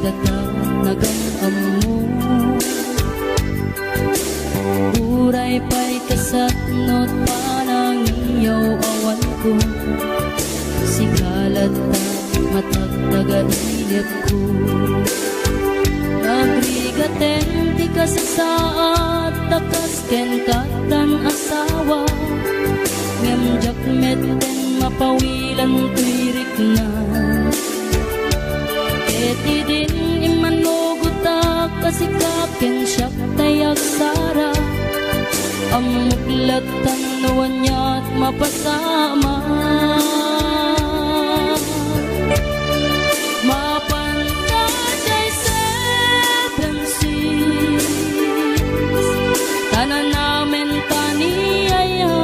data nagamamo uray pa'y kasatnot panang iyaw awan ko sikalat na matagtaga-ilip ko nagrigaten ti kasasaat takas ken katan asawa ngem jakmet ten mapawilan tuirik na eti din imanugutak kasikaken siyak tayak sara amuklat tanuan niya't mapasama mapantay seven seas tanan namin taniyaya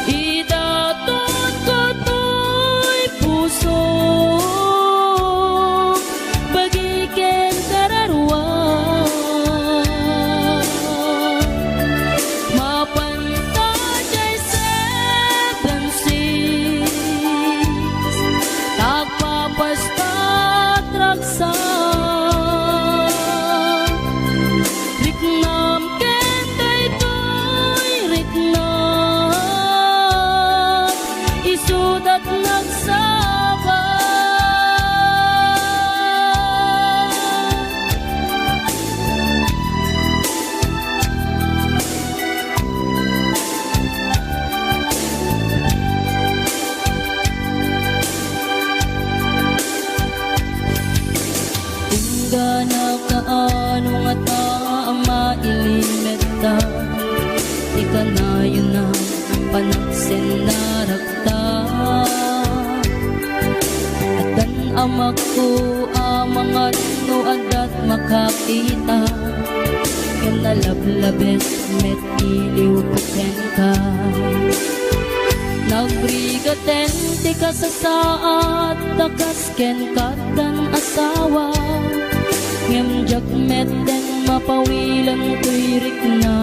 idatot ko to'y puso bagiken kararwa mapantay seven seas tagpapastat raksa riknam ken daytoy riknam isudat nagsaba gana kaano nga taama ilimeta ika na yun na panaksin na rakta at dan amak ko amangat no adat makakita ken nalablabes met iliw ken ka nagbrigaten ti kasasaat takas ken katan asawa ngem jakmet den mapawilan tuirik na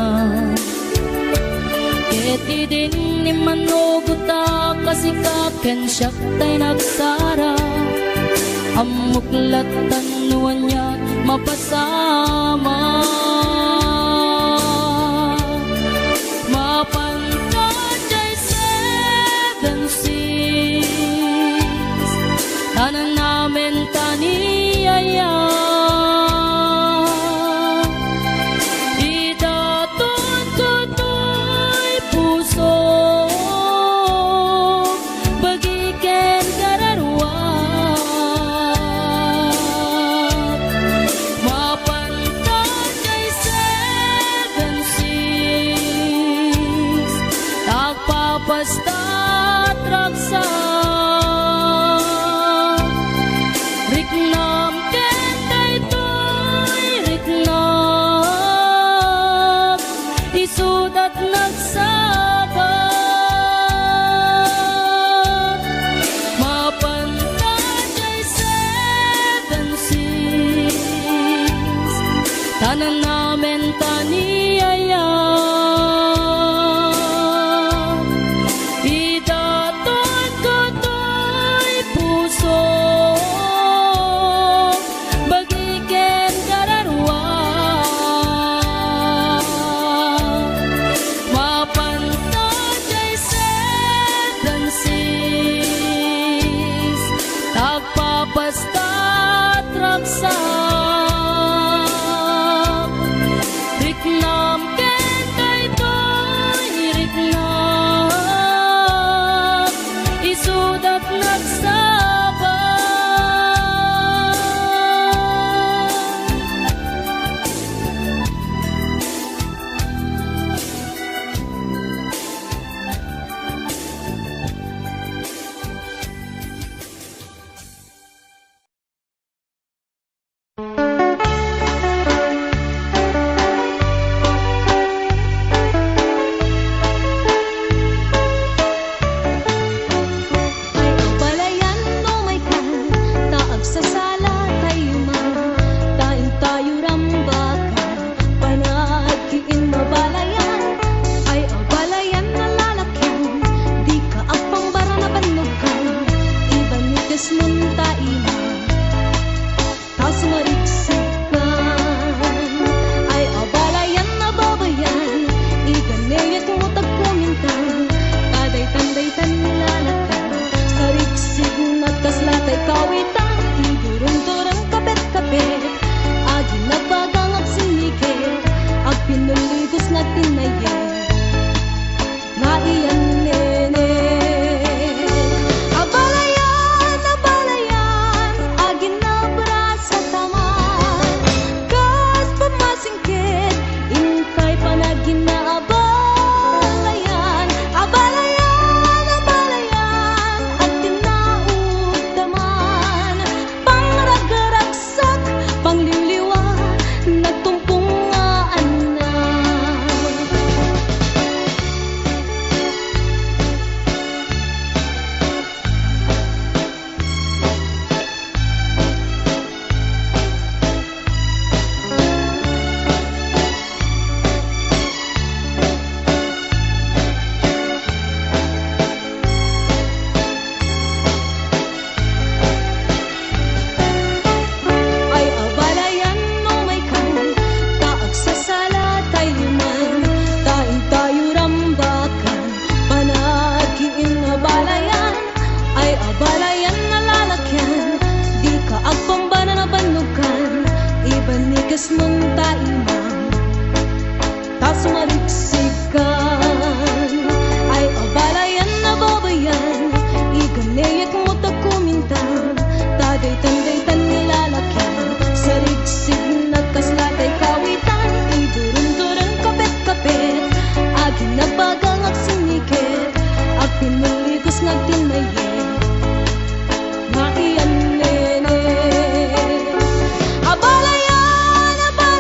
eti din ni manuguta kasikaken siyak tay nagsara amuklat tanuan niya mapasama mapantay seven seas tanan namin taniyaya pastat raksa riknam ken daytoy riknam isudat nagsaba mapantay seven seas tanan namin taniyaya pastat raksa riknam ken daytoy riknam isudat nagsaba balikas mon taima tas marigsikan ay abalayan na babayan iganayat mo tagkumintang taday tanday tanlalatan sa rigsig na kaslatay kawitan idurong-durong kapet-kapet agi na bagang at sinigit ag pinuligos na tinayet na iyan nene abalayan, abalayan agi na brasa taman kas pamasingkit inkay panagin na abalayan abalayan, abalayan at tinaugdaman pangragraksak, pangliliwa nagtumpungaan na ay abalayan no may kan taag sa sala tayo liman tain tayo rambakan panagiin abalayan ay abalayan na lalakyan di ka agpambana na banugan ibanigas mong taimang tas marigsikan ay abalayan na babayan iganayat mo tagkumintang taday tanday tanlalakyan sa rigsig na kaslatay kawitan idurong-durong kapet-kapet agi na bagang ag sinigit ag pinuligos nga tinayet na iyan nene abalayan, abalayan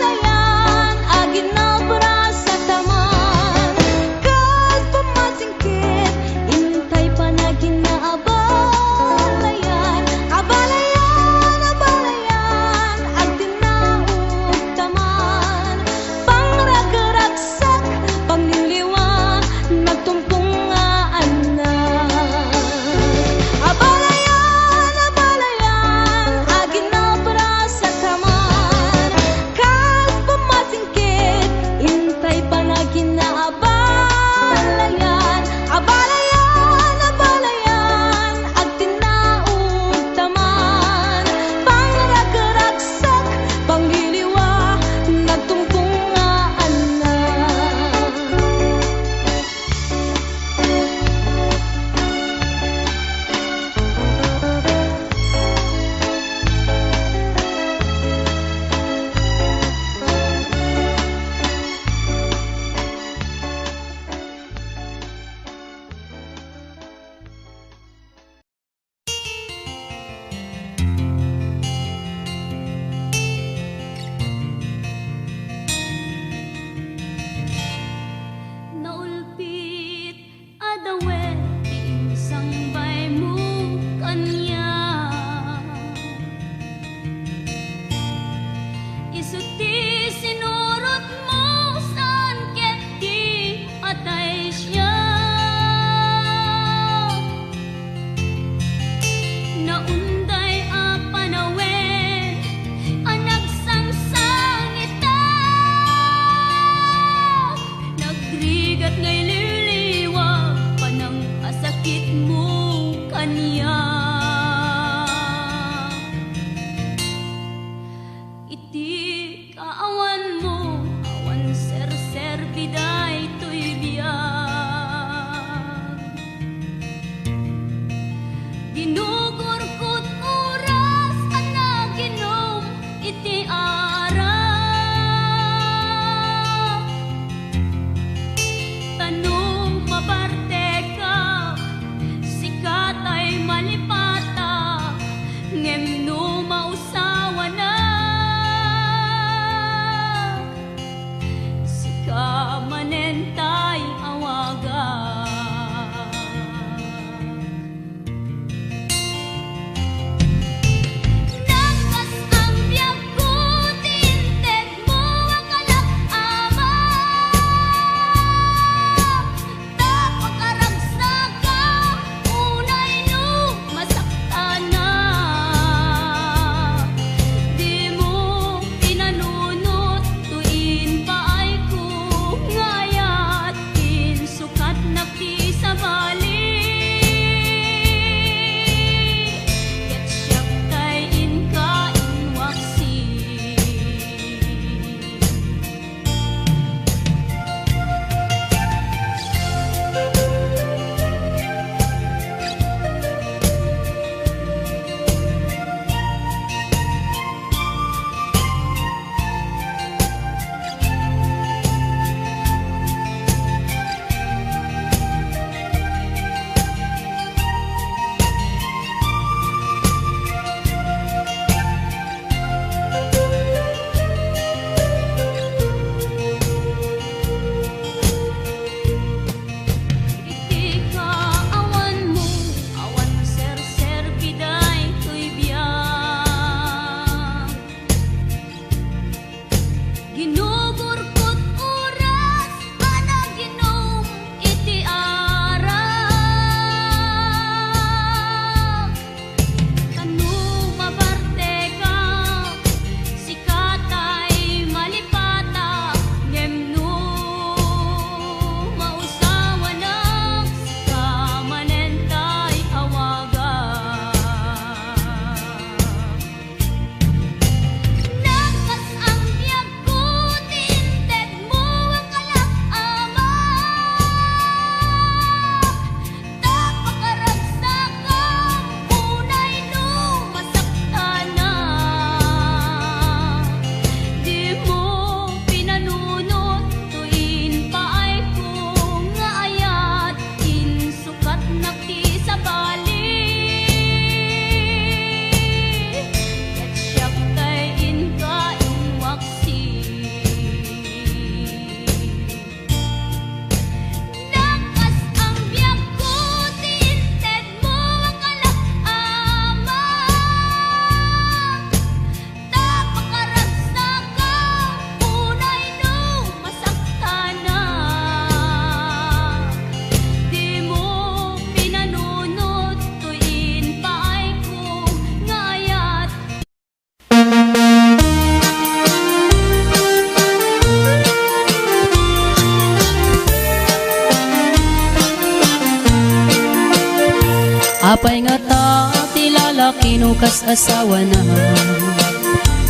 lalaki no kas asawa na.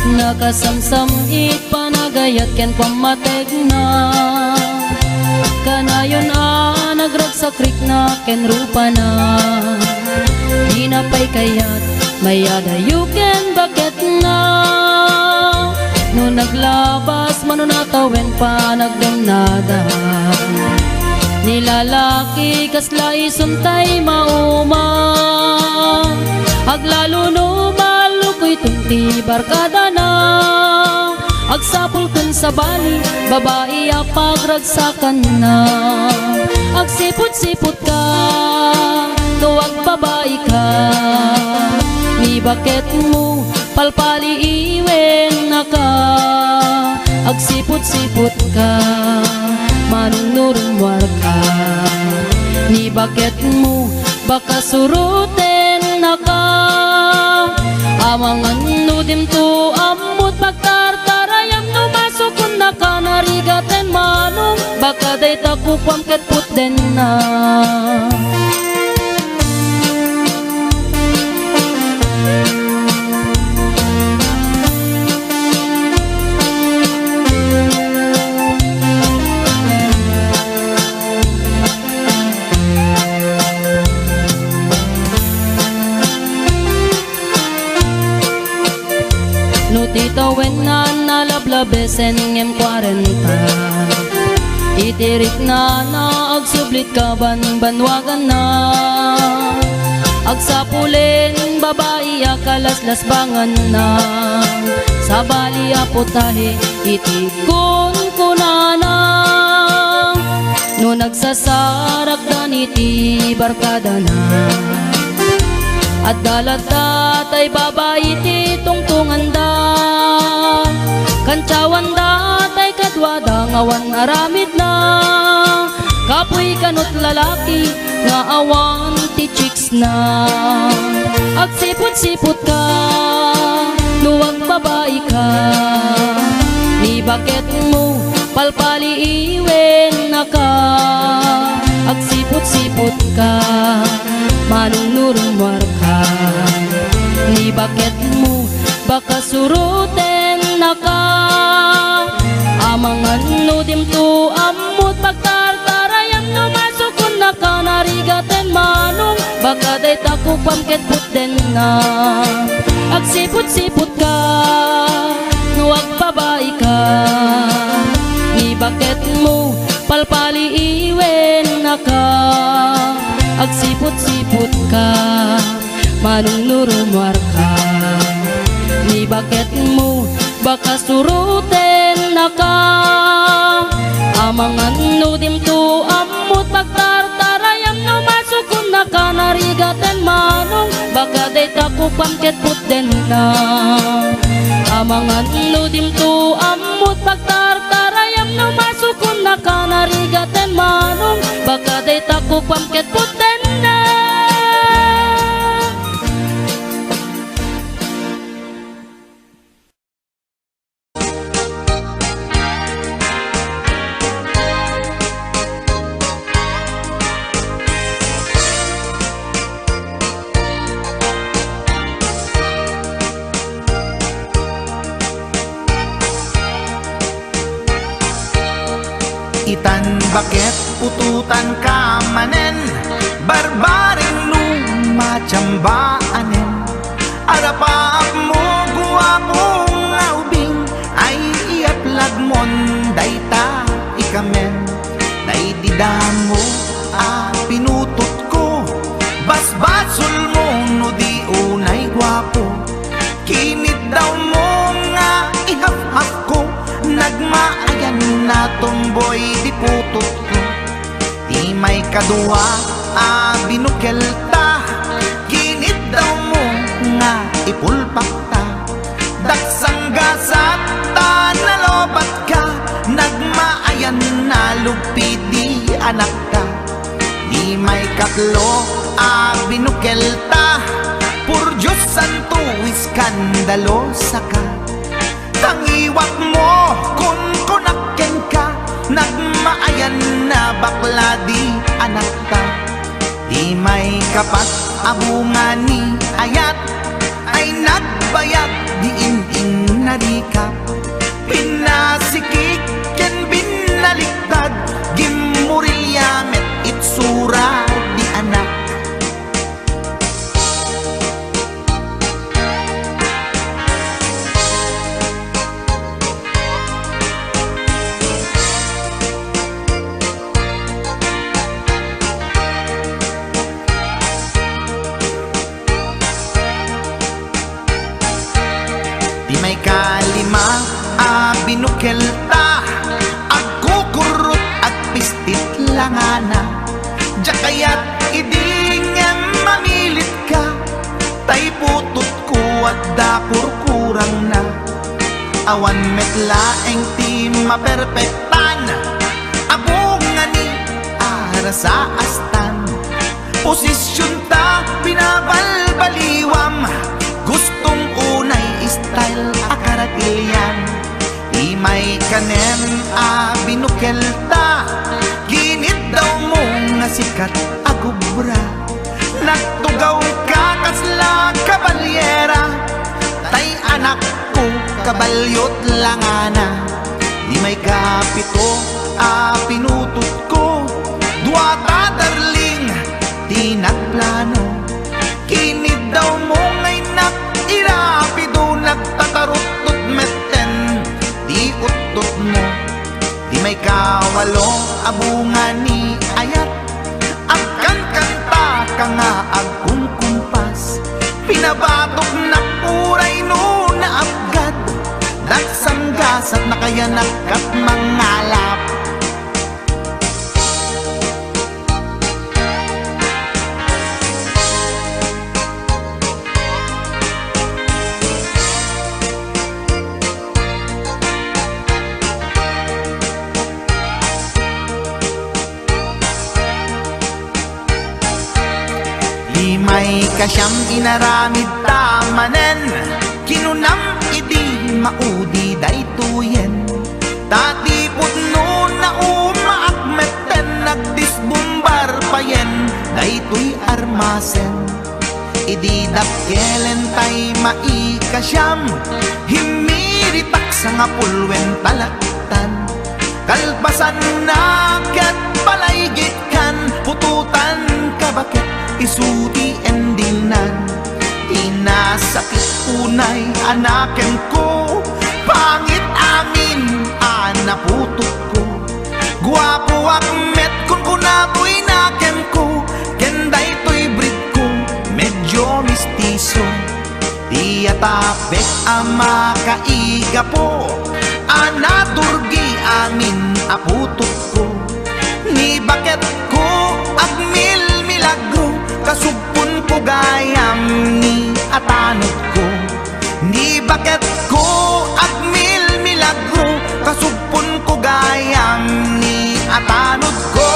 Nakasamsam it panagayat ken pamatek na. Kanayon nagragsakrik na ken rupa na. Di na pa'y kayat mayada yuken bakit na. No naglabas manunatawen pa nagdamnada. Nilalaki kasla isuntay mauma. Aglalo no malukoy tunti barkada na. Agsapul kun sa bali babae apagragsakan na. Agsipot-sipot ka tuwag babae ka. Ni bakit mo palpali iwen na ka. Agsipot-sipot ka manunurumwar ka. Ni bakit mo baka suruten na ka. Amangan nudim to amut pagtartarayam no masukun na ka. Narigaten manong baka day takupam ket puten na. No tito wen na nalablabesen ngem 40. Itirik na agsublit ka banwagan na. Agsapulin babae akalaslas bangan na. Sa bali aputahe itikon kunana. No nagsasarak daniti barkada na. At dalata tay babae ti tungtungan da. Kantsawan da tay kadwada ngawan aramid na. Kapoy kanot lalaki nga awan ti chicks na. Agsipot-sipot ka nuwag babae ka. Ni bakit mo palpali iwen na ka. Agsipot-sipot ka manunurumwar ka. Ni bakit mo baka suruten na ka. Amangan nudim to amut pagtartarayam no masukun na ka. Narigaten manong baka day takupam ket puten na. Agsipot-sipot ka nuwag babae ka. Ni bakit mo palpali iwen na ka. Agsipot-sipot ka manunurumwar ka. Ni bakit mo baka suruten na ka. Amangan nudim to amut pagtartarayam no masukun na ka. Narigaten manong baka day takupam ket puten na. Amangan nudim to amut pagtartarayam no masukun na ka. Narigaten manong baka day takupam ket puten na. Itan bakit ututan ka manen. Barbaring lumachambaanen. Arapaap mo guwapong aubing. Ay iaplag mon dayta ikamen. Naididamo pinutot ko. Basbasul mo no di unay guwapo. Kinit daw mo nga ihaf-haf ko. Nagmaayan na tomboy di putot ko. Di may kadua binukelta. Kinit daw mo nga ipulpak ta. Daksang gasat ta nalobat ka. Nagmaayan na lupi di anak ka. Di may kaklo binukelta. Pur Diyos santo iskandalo saka. Tangiwat mo kun kunakken ka. Nagmaayan na bakla di anak ka. Di may kapat abungan ni ayat. ay nagbayag diin narikap pinasikik ken binaliktad gimurilya met itsura di anak. Di may kalima binukelta agkukurot at pistit langana diya kaya't idingeng mamilit ka tay putot ko at dapur kurang na awan metlaeng ti maperpektan abungan ni ara sa astan posisyon ta binabalbaliwam gustong unay style akaratilyan di may kanen binukelta ginit daw mo nga sikat agubra nagtugaw ka kasla kabalyera tay anak ko kabalyot langana di may kapito pinutot ko duwata darling di nagplano kinid daw mo ngay irapido nagtatarot metten di utot mo di may kawalo abungan ni ayat agkan kanta ka nga agkumkumpas pinabatok na puray no na abgad dagsang gasat na kaya nakat mangalap. May kasyam inaramid tamanen kinunam idi maudi daytoyen tati putno na umaakmeten nagdisbumbar payen daytoy armasen idi dakkelen tay maikasyam himiritak sa nga pulwen talaktan kalpasan na ket palaygit kan pututan kabakit isuti endingnan inasakit unay anaken ko pangit amin anaputot ko guwapo akmet kun kunaboy naken ko kenday to'y breed ko medyo mistiso tiyatapek ama kaiga po anaturgi amin aputot ko ni bakit ko agmil milagro kasugpon ko gayam ni atanot ko ni bakit ko agmil milagro kasugpon ko gayam ni atanot ko.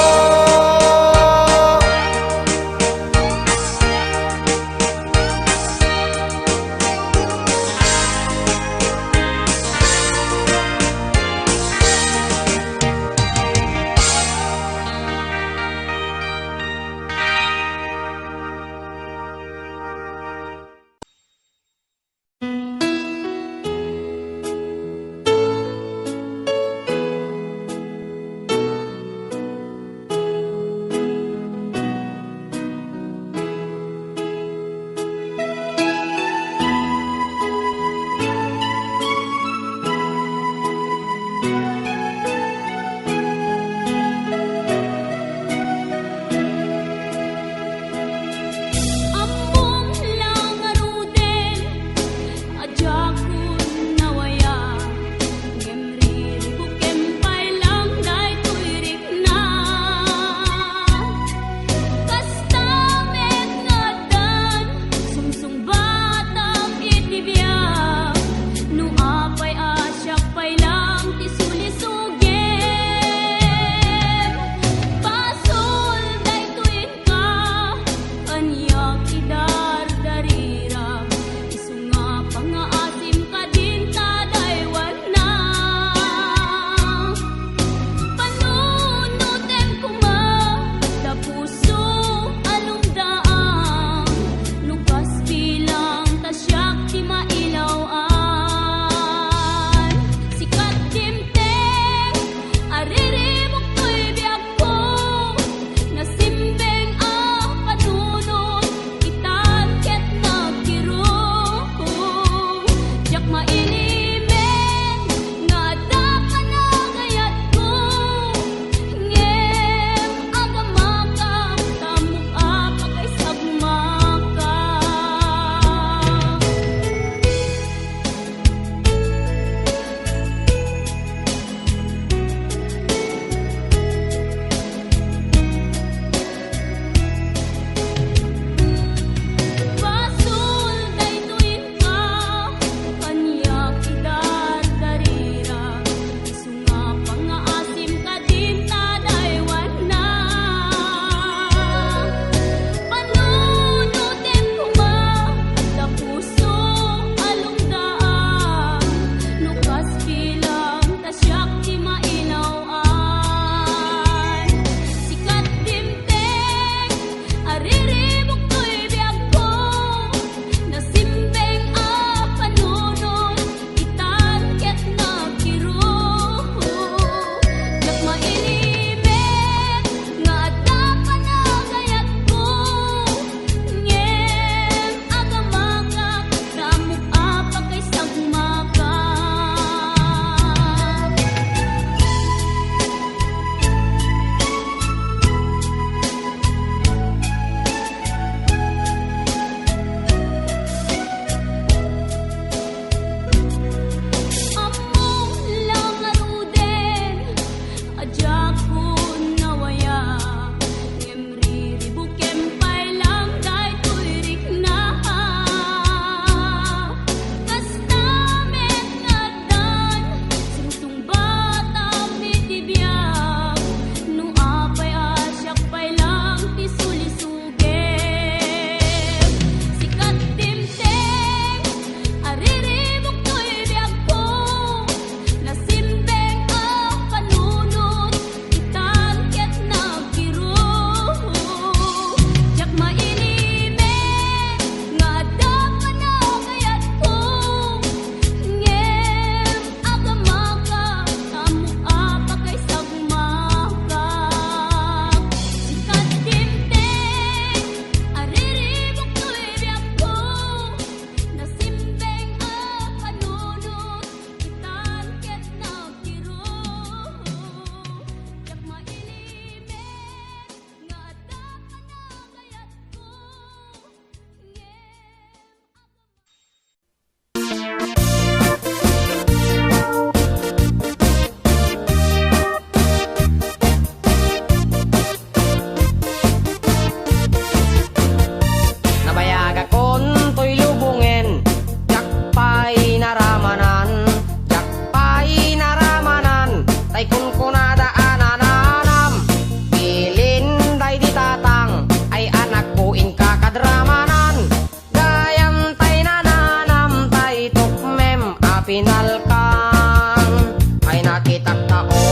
apinal kang ay nakitak tao,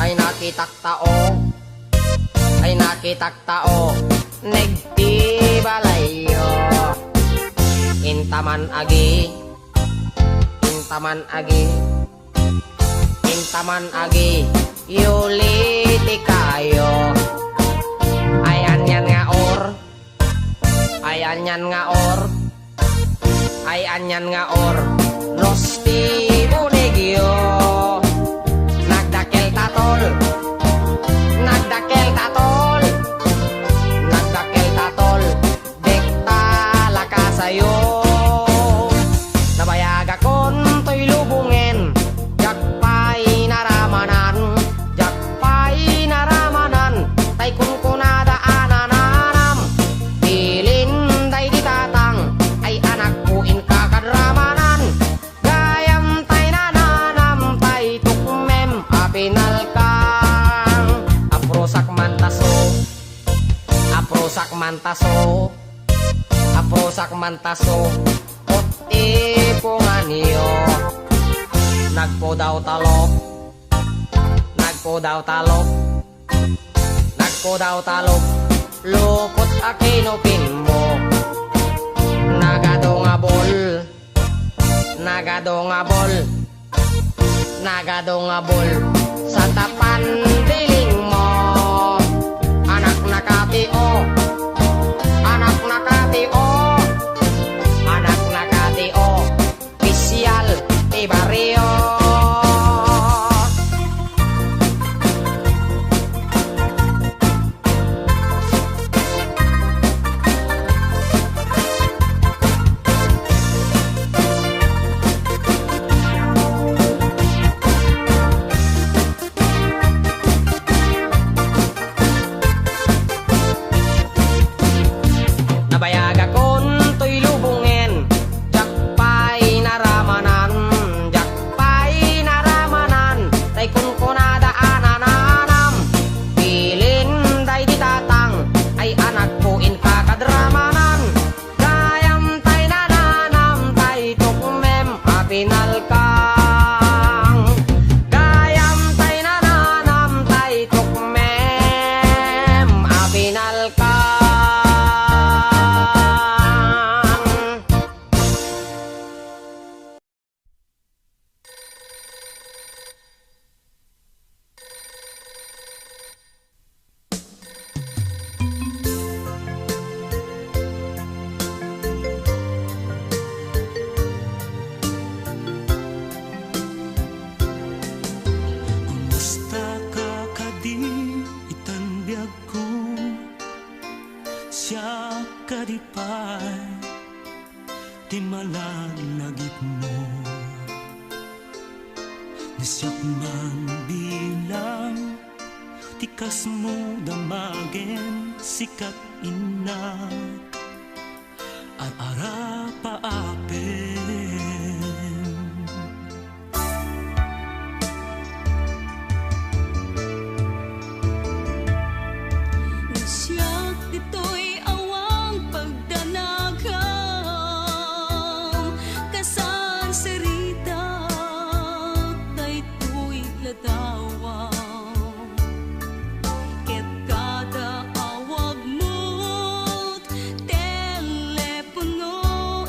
ay nakitak tao, ay nakitak tao, negti balayo. Intaman agi, intaman agi, intaman agi, yuliti kayo. Ayan yan nga or, ayan yan nga or, ayan yan nga or, rosti bunigyo. Nagdakel tatol, nagdakel tatol, nagdakel tatol, dekta lakasayo. Nabayag akon to'y lubungen, jakpay naramanan, jakpay naramanan, tay kun kunada anananam, bilin day ditatang, ay anak puin kakadramanan, gayam tay nananam, tay tukmem apinal kang, aprosak mantaso, aprosak mantaso, aprosak mantaso, ipungan niyo. Nagpo daw talok, nagpo daw talok, nagpo daw talok, lukot akinupin mo. Nagado nga bol, nagado nga bol, nagado nga bol, sa tapan diling mo. Anak nakatio, anak nakatio, anak nakatio, pisyal di barrio. Nabayag akon to'y lubungen, jakpay naramanan, jakpay naramanan, tay kun kunada anananam, bilin day ditatang, ay anak puin kakadramanan, gayam tay nananam, tay tukmem apinal kang, gayam tay nananam, tay tukmem apinal kang. Kumusta ka kadi itanbiag ko, siya kadipay, di malalagip mo. Nasyak man bilang, tikas mo damagin, sikat inak, ar-ara paapin. Siyak dito'y awang pagdanagam, kasan serita daytoy ladawang, ket kada awag mo't telepono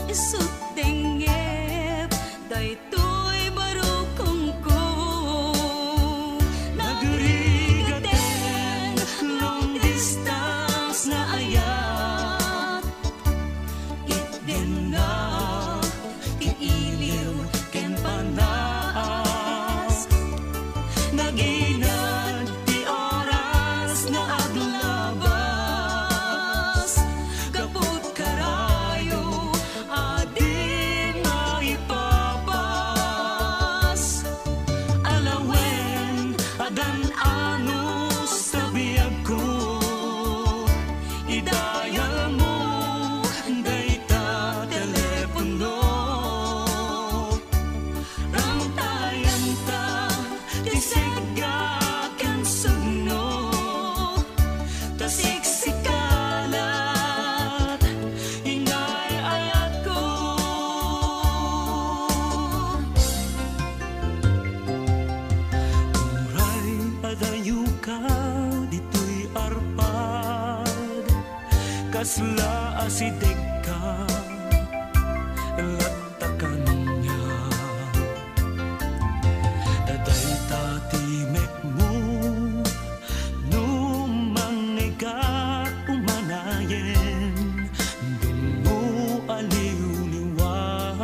isut dengep, daytoy barukong ko. Nagrigaten, long distance na ayat, itdenag, iiliw, ken panas. Naginad, di oras na aglabas, kaput karayo, adin na ipapa. sla asideg ka latakan niya daday tatimek mo numangigat umanayen dungo aliw-liwag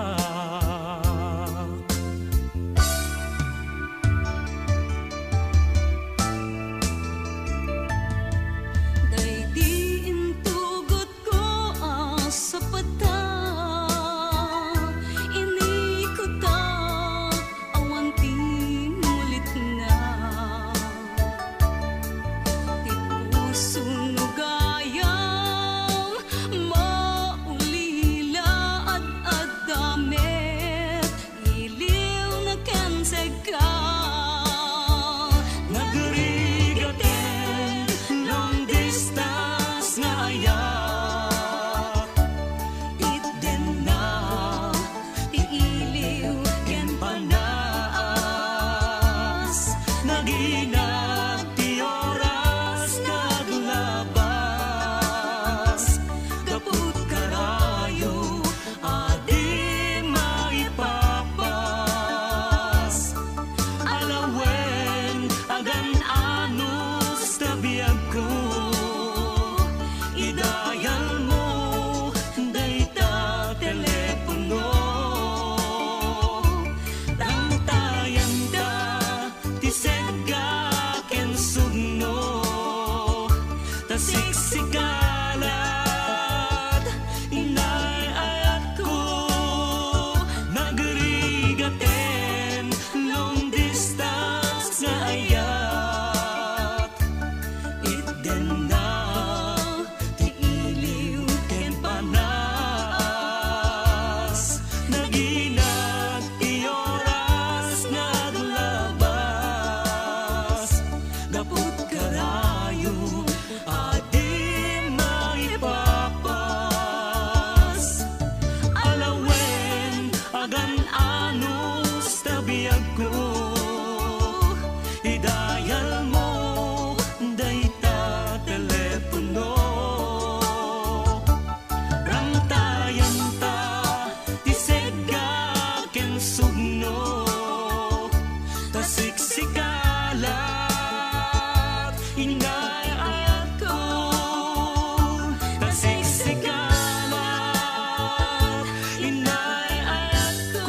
Day di intugot ko sa pata inikot ta awan tinulit na ti puso nugayang maulila at damit iliw na kenseg ka nagrigaten long distance nga ayak Iden na ti iliw ken panas naginag ti oras naglabas kaput karayo adi maipapas alawen agan anus tabiyag ko idayal mo dayta telepono Tangtayan da ti segga ken sugno tasiksikalat inay ayat ko nagrigaten long distance nga ayat iden na ti iliw ken panas naginag ti oras naglabas gaput karayo adi maipapas alawen agan anus tabiyag ko idayal mo dayta telepono Ramtayan ta ti segga ken sugno tasiksikalat inay ayat ko tasiksikalat inay ayat ko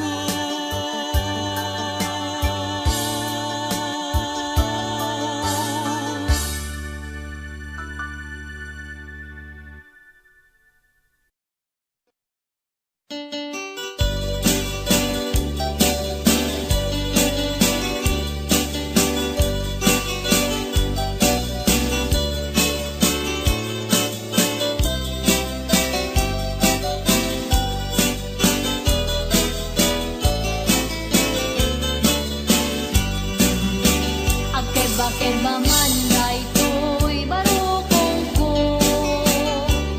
Agkeba-keba man daytoy barukong ko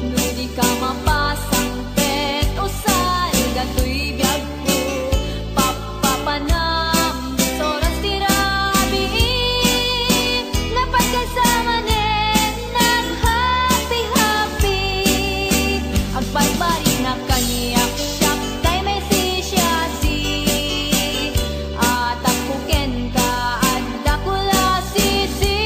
no di ka mapasang pet usal datoy biyag ko papapanam soras tirabi lapat kasama nen nag happy agbalbari na kaniyak siyak kay may sisya si at ako ken ka adda kula sisi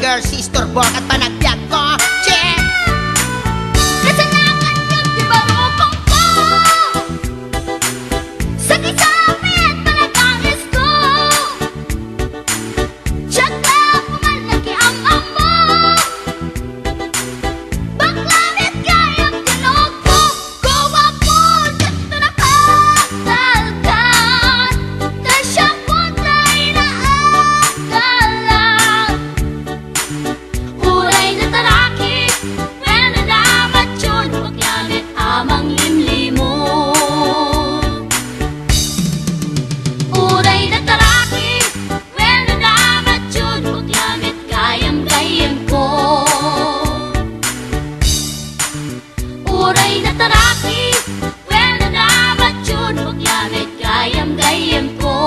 girl, sister, bork at panagbiag ko. Check! Kasalanan yung di barukong ko. Sakit-sakit panagangis ko. Tsaka pumalaki ang amo. Baklamit kayang tinog ko. Gawa po dito nakatalkan. Tasya po tayo naakalan. Uray na taraki, pwede dapat yun, paglamit amang limlimo. Uray na taraki, pwede dapat yun, paglamit kayang-kayang ko. Uray na taraki, pwede dapat yun, paglamit kayang-kayang ko.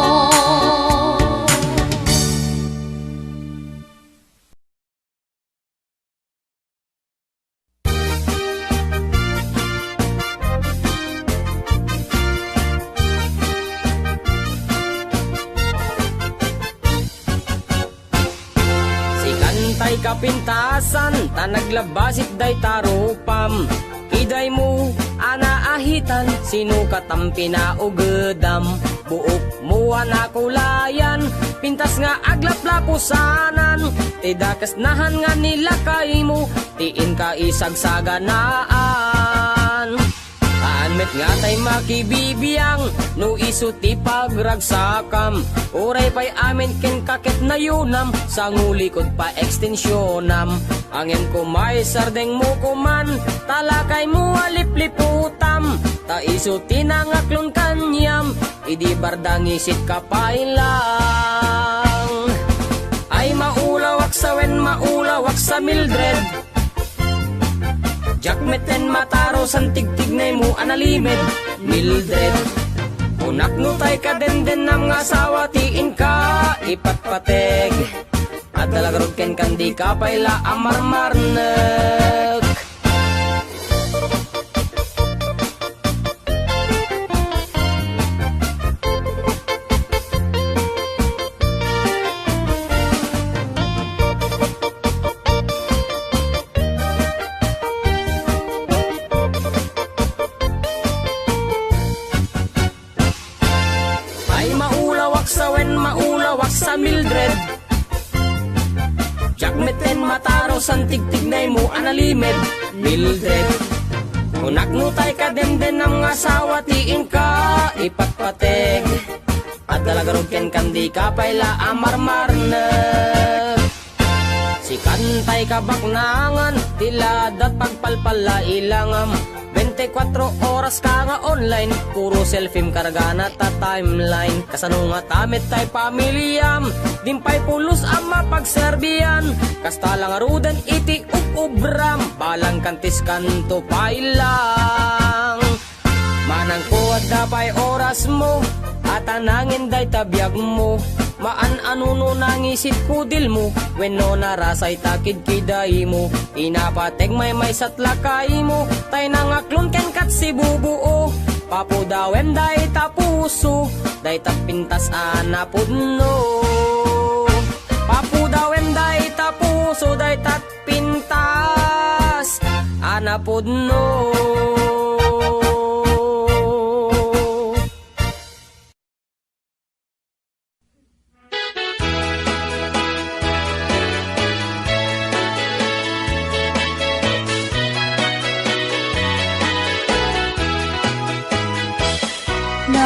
Si kantay kapintasan, tanaglabasit day tarupam. Iday mo, anaahitan, sinukat ang pinaugedam. Buok mo anakulayan, pintas nga aglaplapusanan. Tidakas nahan nga nila kay mo, tiin ka isagsaganaan. Anmet nga tay makibibiyang, no isuti pagragsakam. Uray pa'y amin ken kakit na yunam, sa ngulikod pa ekstensyonam. Angin ko may sardeng mo kuman, talakay mo alipliputam. Ta isuti na ngaklon kanyam, idi bardangisit ka pa ilang. Ay maulawak sa wen, maulawak sa Mildred. Jakmeten mataro san tigtignay mo analimed Mildred. Unak no tay ka den ng asawa tiin ka ipatpateg. At talagarod ken kandi ka paila amarmarnek. Ay maulawak sa wen, maulawak sa Mildred. Jakmeten mataro san tigtignay mo analimed Mildred. Unak no tay ka den ng asawa tiin ka ipatpateg. At talagarod ken kandi ka paila amarmarnek. Si kantay kabaknangan, tiladat pagpalpala ilangam. 24 oras ka nga online, puro selfie karga na ta timeline. Kasano nga tamit tay pamilyam, dimpay pulos ang mapagserbiyan. Kasta lang arudan iti ubram, balang kantis kanto pailang. Manang kuwad dapay oras mo, at anangin day tabiyag mo. Maan anuno nangisit kudil mo, wenno narasay takid kiday mo. Inapateg may satlakay mo, tay nangaklon ken kat si bubuo. Papudawem day tapuso, day tapintas anapudno. Papudawem day tapuso, day tapintas anapudno.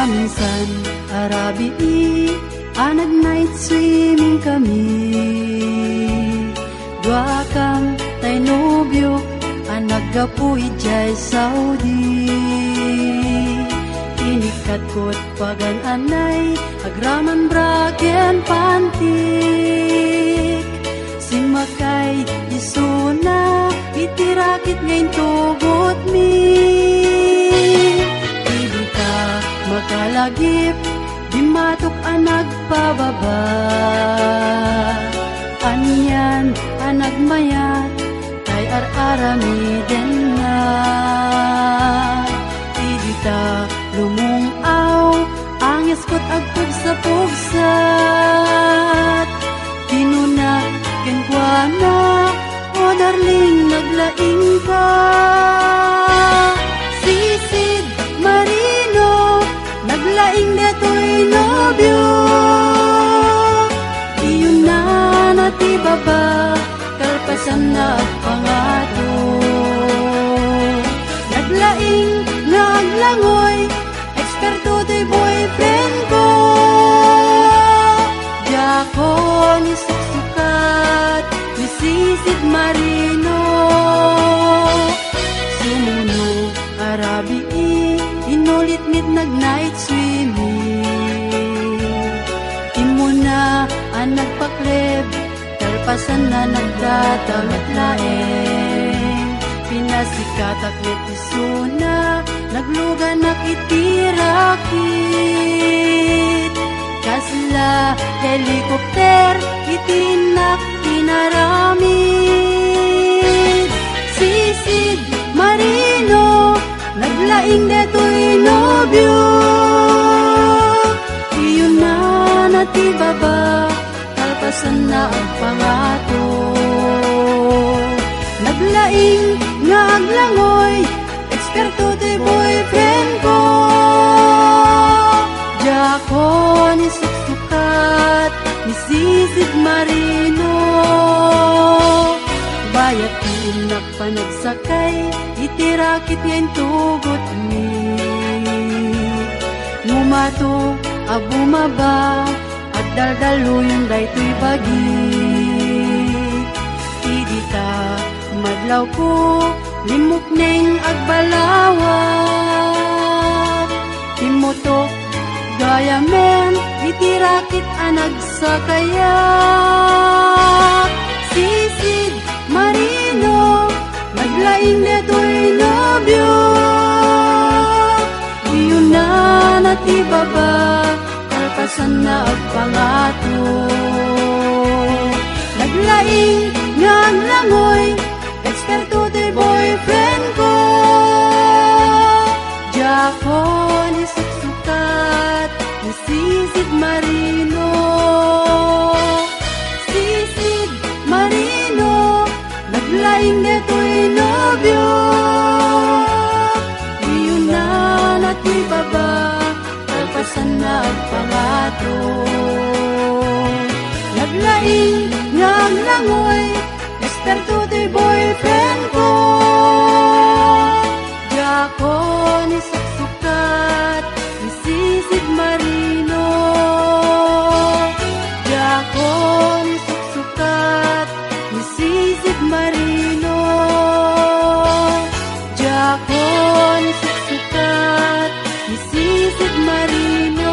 Minsan arabi anag night swimming kami. Dua kang tay nobyo anag gapuy jay Saudi. Inikat ko't pagan anay agraman braken pantik. Simakay isuna itirakit ngayon tugot mi. Makalagip, di matok anag pababa. Anyan, anag mayat, tay ar-arami din na. Idita lumungaw, ang iskot agpug sa pugsat. Tinunak, kenkwa na, o darling naglaing ka. Sisid Marino, naglaing deto'y nobyo. Iyon na natibaba, kalpasan na pangato. Naglaing nga aglangoy, eksperto to'y boyfriend ko. Diyako ni suksukat, ni Sisid Marino. Sumuno Arabi, inulit mit nag-night swimming. Imo na ang nagpakleb, kalpasan na nagdatangat laeng. Pinasikat aklit isuna, naglugan nakitirakit. Kasla helikopter, itinak inaramid. Sisid Marino, naglaing deto'y nobyo. Iyon na natibaba, kalpasan na ang pangato. Naglaing nga aglangoy, eksperto to'y boyfriend ko. Diyako ni suksukat, ni Sisid Marino. Bayat iinak pa nagsakay, itirakit ngayon tugot mi. Ngumato, abumaba, at daldaluyon dayto'y bagi. Idita, madlaw ko, limok neng agbalawat. Timutok, gaya men, itirakit anag sa kaya. Sisid Marino, naglaing deto'y nobyo. Iyon na natibaba, kalpasan na agpangato. Naglaing nga aglangoy, eksperto to'y boyfriend ko. Diyako ni suksukat, ni Sisid Marino. Sisid Marino, naglaing deto'y nobyo. Iyon na natibaba, kalpasan na agpangato. Naglaing nga aglangoy, eksperto to'y boyfriend ko. Diyako ni suksukat, ni Sisid Marino. Diyako ni suksukat, ni Sisid Marino. Diyako ni suksukat, ni Sisid Marino.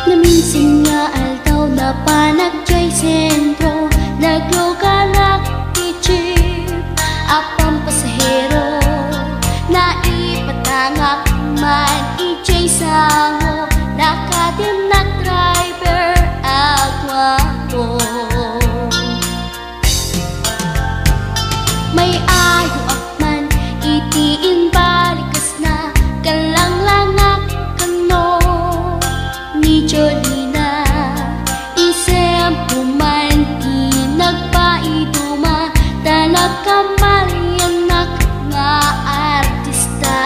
Naminsan nga altaw na panagjay sentro, nagluganak ichip apang pasahero, naipatangak man ijay sango, nakadim na driver agwapo. May ayo akman itiin balikas na kalanglangak kano ni Jolina. Isem pumanti nagpaiduma, talag kamalianak nga artista.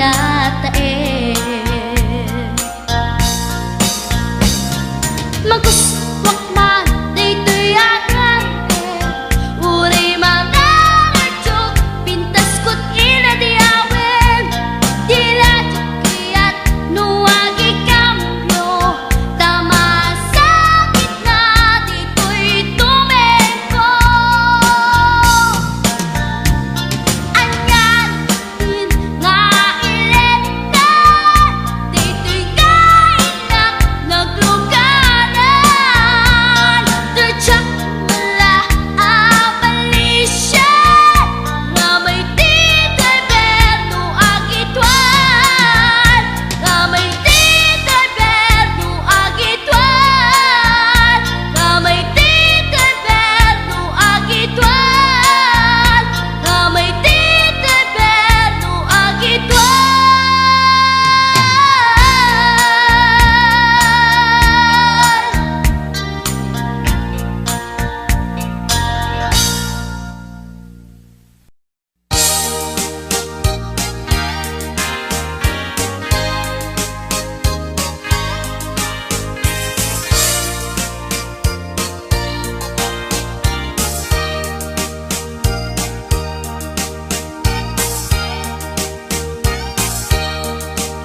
natae maguswak man dito'y agante uri mga ngartsok pintas ko't inadiawen diladyakiat nuwagi kamyo tama sakit na dito'y tumempo anyan din nga ilekan dito'y kainak naglugaran Dirtsak wala abalisya nga may tito'y berno agitwan nga may tito'y berno agitwan nga may tito'y berno agitwan nga may tito'y berno agitwan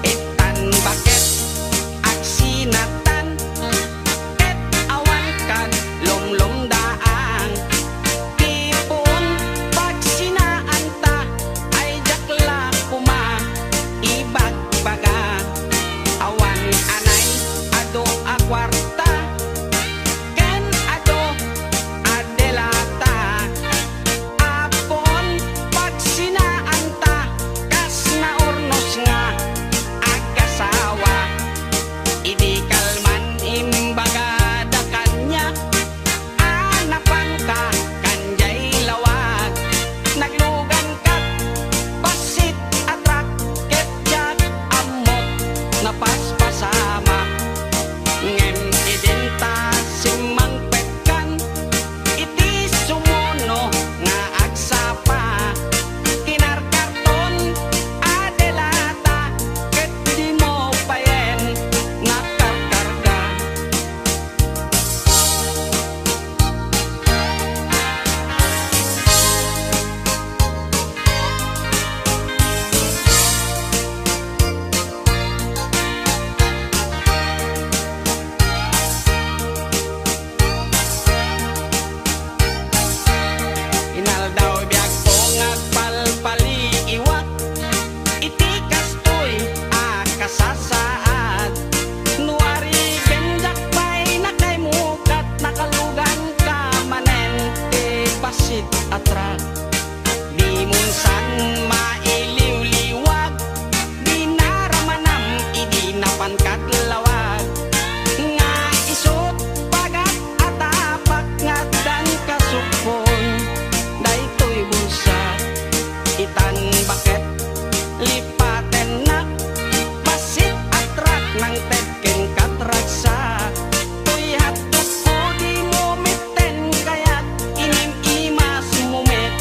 Itan bakit agsinatan et awan kad lumlum daang tipon pagsinaan ta ay jakla puma ibagbaga awan anay ado a kwarta ken ado adelata apon pagsinaan ta kas na urnos nga agasawa idi kalman imbaga da kanya anapan ka kanjay lawag naglugan kat pasit atrak ketjak amot napaspasama ngem idinta simang petkan iti sumuno nga agsapa kinarkarton adelata ket di mo payen nakarkarga inal daw biag po ngagpalpali iwak iti kastoy akasasaad nuari benjak pay nakay mukat nakalugan ka manen ti pasit atrak limunsan mailiw-liwag di naramanam idi napankat lawag nga isot pagat atapak ngadan kasupon daytoy bulsa itan bakit lipaten na pasit atrak nang tedken katraksa tuy hatok ko di mo meten kayat inim imas mumet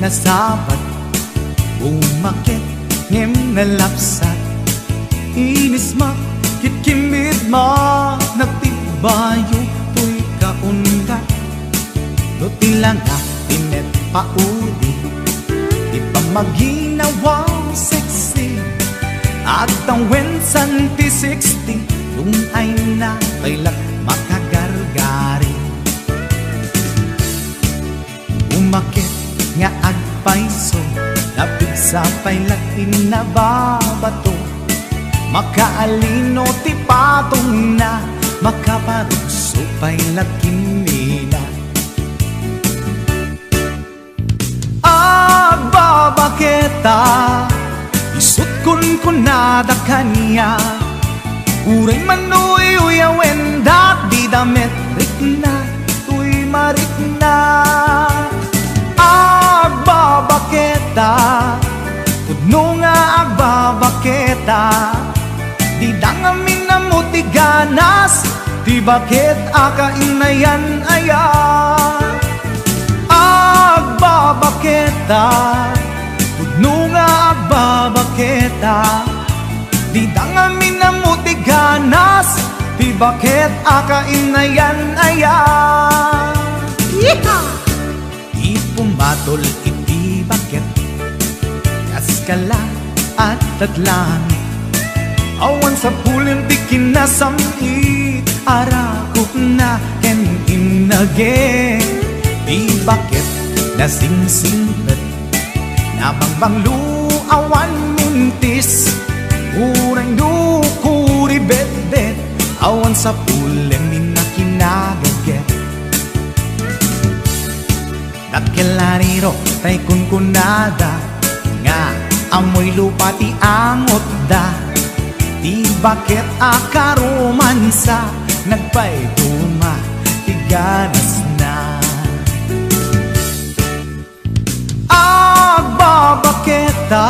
nasabat umakit ngem nalapsat inis ma kitkimid ma nagtibayo tuy kaundat no tilanga tinet paudi di pa maginawa sexy at ang wensan ti 60 nung ay na kailat makagargari umakit nga agpaiso napigsa pa'y latin na babato makaalino ti patong na makaparuso pa'y lakin nila agbabaketa isut kun nada kanya uray manuy uyawen dak di damit rikna tuy marikna agbabaketa pudno nga agbabaketa di dangamin na muti ganas di bakit akainayan aya agbabaketa pudno nga agbabaketa di dangamin na muti ganas di bakit akainayan aya pumatol iti bakit kaskala at tadlangit awan sa pulin ti kinasamit arakok na ken inage di bakit nasingsingpet nabangbanglu awan mintis urang dukuri bet-bet awan sa pulin minakinagaget Nakilariro tay kunkunada nga amoy lupa ti angot da di bakit akaromansa nagpay duma ti ganas na agbabaketa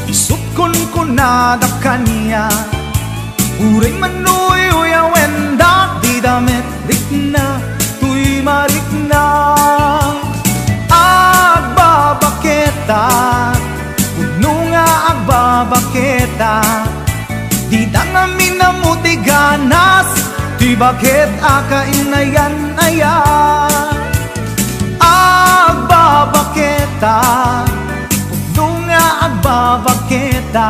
isut kunkunada kanya uray manuy uyawen dak di damit rikna tuy marikna agbabaketa puno nga agbabaketa di dangamin na muti ganas di bakit akainayan aya agbabaketa puno nga agbabaketa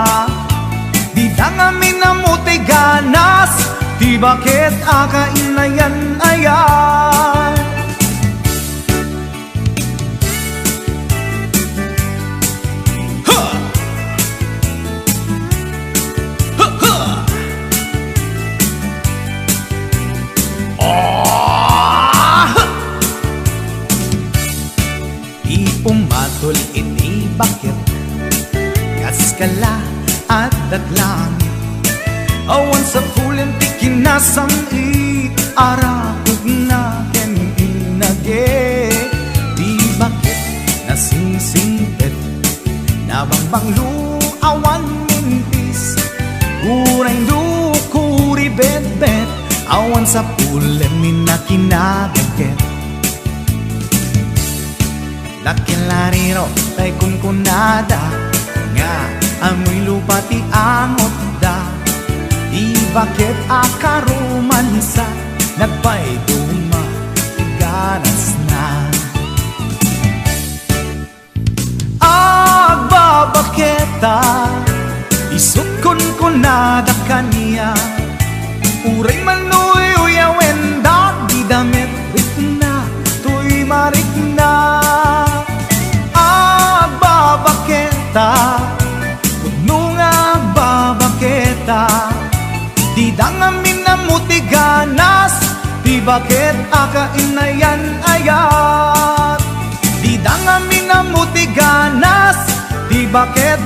di dangamin na muti ganas di bakit akainayan aya pumatol iti bakit kaskala at datlangit awan sa pulin ti kinasamit arakog na ken inage di bakit nasingsingpet nabangbanglu awan mintis urang dukuri bet-bet awan sa pulin minakinagaget Nakilariro tay kunkunada nga amoy lupa ti angot da di bakit akaromansa nagpay duma ganas na agbabaketa isut kunkunada kanya uray manuy uyawen dak di damit rikna tuy marikna agbabaketa puno nga agbabaketa di dangamin na muti ganas di bakit akainayan ayat di dangamin na muti ganas di bakit